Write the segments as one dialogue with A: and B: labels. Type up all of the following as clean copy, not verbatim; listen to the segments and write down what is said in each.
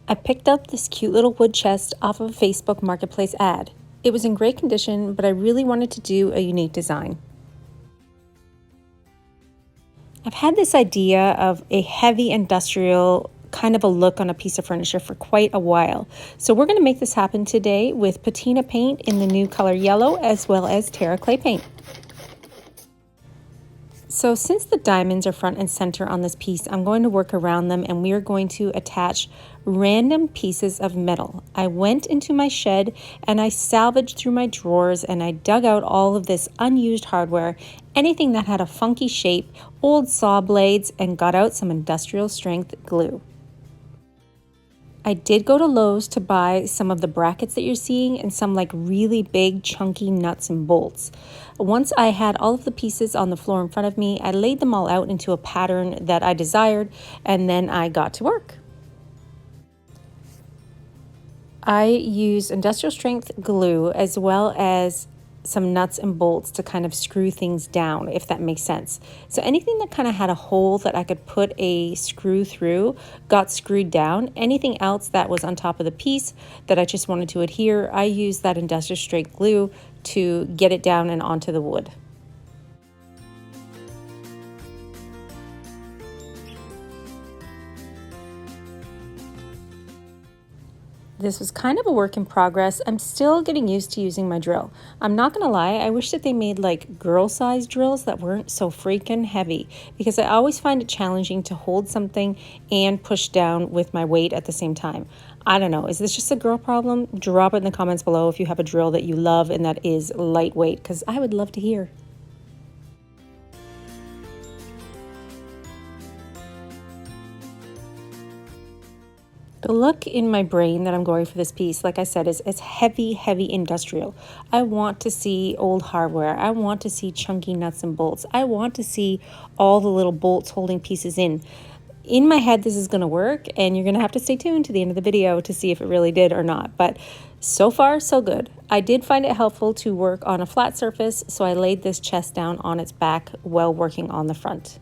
A: I picked up this cute little wood chest off of a Facebook Marketplace ad. It was in great condition, but I really wanted to do a unique design. I've had this idea of a heavy industrial kind of a look on a piece of furniture for quite a while. So we're going to make this happen today with patina paint in the new color yellow as well as Terra clay paint. So since the diamonds are front and center on this piece, I'm going to work around them and we are going to attach random pieces of metal. I went into my shed and I salvaged through my drawers and I dug out all of this unused hardware, anything that had a funky shape, old saw blades, and got out some industrial strength glue. I did go to Lowe's to buy some of the brackets that you're seeing and some like really big chunky nuts and bolts. Once I had all of the pieces on the floor in front of me, I laid them all out into a pattern that I desired, and then I got to work. I used industrial strength glue as well as some nuts and bolts to kind of screw things down, if that makes sense. So anything that kind of had a hole that I could put a screw through got screwed down. Anything else that was on top of the piece that I just wanted to adhere, I used that industrial strength glue to get it down and onto the wood. This was kind of a work in progress. I'm still getting used to using my drill. I'm not gonna lie, I wish that they made like girl-size drills that weren't so freaking heavy, because I always find it challenging to hold something and push down with my weight at the same time. I don't know, is this just a girl problem? Drop it in the comments below if you have a drill that you love and that is lightweight, because I would love to hear. The look in my brain that I'm going for this piece, like I said, is heavy, heavy industrial. I want to see old hardware. I want to see chunky nuts and bolts. I want to see all the little bolts holding pieces in. In my head, this is going to work, and you're going to have to stay tuned to the end of the video to see if it really did or not. But so far, so good. I did find it helpful to work on a flat surface, so I laid this chest down on its back while working on the front.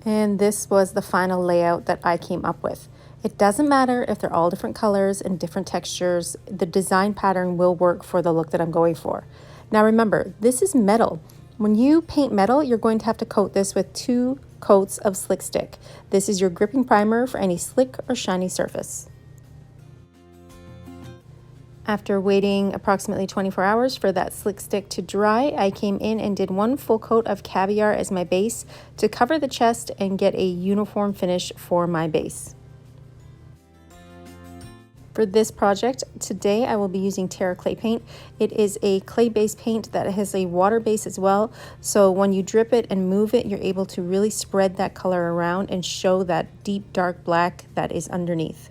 A: And this was the final layout that I came up with. It doesn't matter if they're all different colors and different textures, the design pattern will work for the look that I'm going for. Now remember, this is metal. When you paint metal, you're going to have to coat this with 2 coats of slick stick. This is your gripping primer for any slick or shiny surface. After waiting approximately 24 hours for that slick stick to dry, I came in and did 1 full coat of caviar as my base to cover the chest and get a uniform finish for my base. For this project, today I will be using Terra clay paint. It is a clay-based paint that has a water base as well, so when you drip it and move it, you're able to really spread that color around and show that deep dark black that is underneath.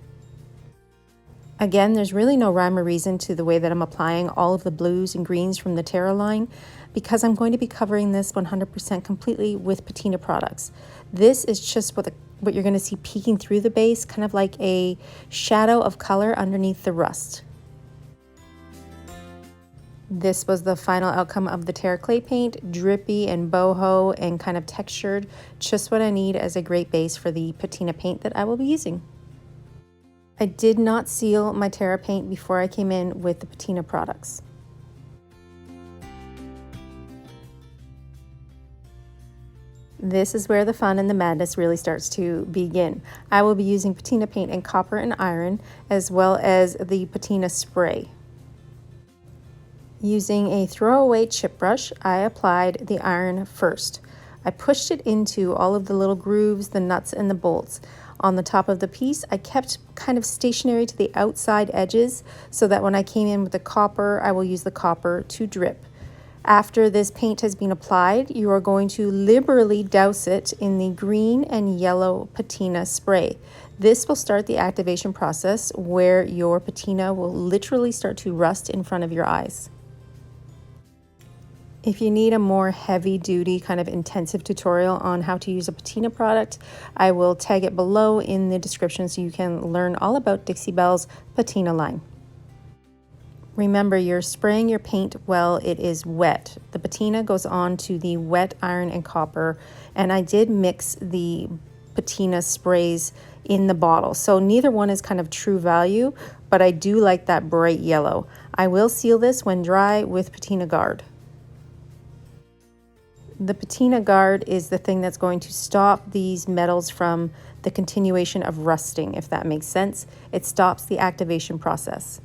A: Again, there's really no rhyme or reason to the way that I'm applying all of the blues and greens from the Terra line, because I'm going to be covering this 100% completely with Patina products. This is just what you're going to see peeking through the base, kind of like a shadow of color underneath the rust. This was the final outcome of the Terra clay paint, drippy and boho and kind of textured, just what I need as a great base for the Patina paint that I will be using. I did not seal my Terra paint before I came in with the Patina products. This is where the fun and the madness really starts to begin. I will be using Patina paint in copper and iron, as well as the Patina spray. Using a throwaway chip brush, I applied the iron first. I pushed it into all of the little grooves, the nuts and the bolts. On the top of the piece, I kept kind of stationary to the outside edges so that when I came in with the copper, I will use the copper to drip. After this paint has been applied, you are going to liberally douse it in the green and yellow patina spray. This will start the activation process where your patina will literally start to rust in front of your eyes. If you need a more heavy-duty kind of intensive tutorial on how to use a Patina product, I will tag it below in the description so you can learn all about Dixie Belle's Patina line. Remember, you're spraying your paint while it is wet. The patina goes on to the wet iron and copper, and I did mix the patina sprays in the bottle. So neither one is kind of true value, but I do like that bright yellow. I will seal this when dry with Patina Guard. The Patina Guard is the thing that's going to stop these metals from the continuation of rusting, if that makes sense. It stops the activation process.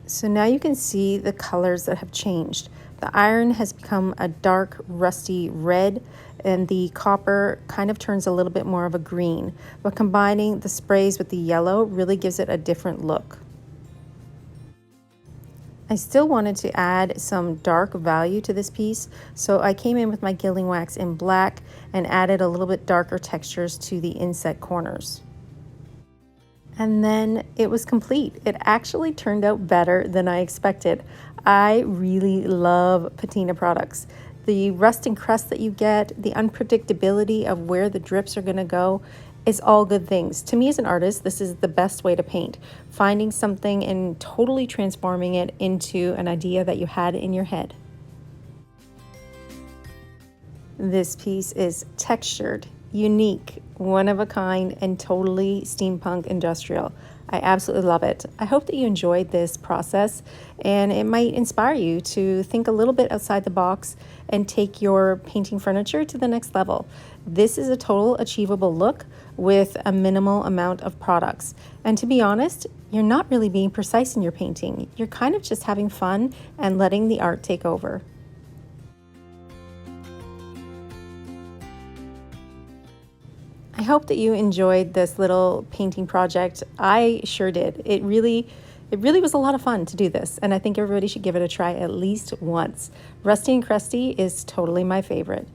A: So now you can see the colors that have changed. The iron has become a dark rusty red, and the copper kind of turns a little bit more of a green, but combining the sprays with the yellow really gives it a different look. I still wanted to add some dark value to this piece, so I came in with my Gilding Wax in black and added a little bit darker textures to the inset corners. And then it was complete. It actually turned out better than I expected. I really love patina products. The rust and crust that you get, the unpredictability of where the drips are gonna go, is all good things. To me as an artist, this is the best way to paint. Finding something and totally transforming it into an idea that you had in your head. This piece is textured, unique, one of a kind, and totally steampunk industrial. I absolutely love it. I hope that you enjoyed this process, and it might inspire you to think a little bit outside the box and take your painting furniture to the next level. This is a total achievable look with a minimal amount of products. And to be honest, you're not really being precise in your painting. You're kind of just having fun and letting the art take over. I hope that you enjoyed this little painting project. I sure did. It really was a lot of fun to do this, and I think everybody should give it a try at least once. Rusty and Crusty is totally my favorite.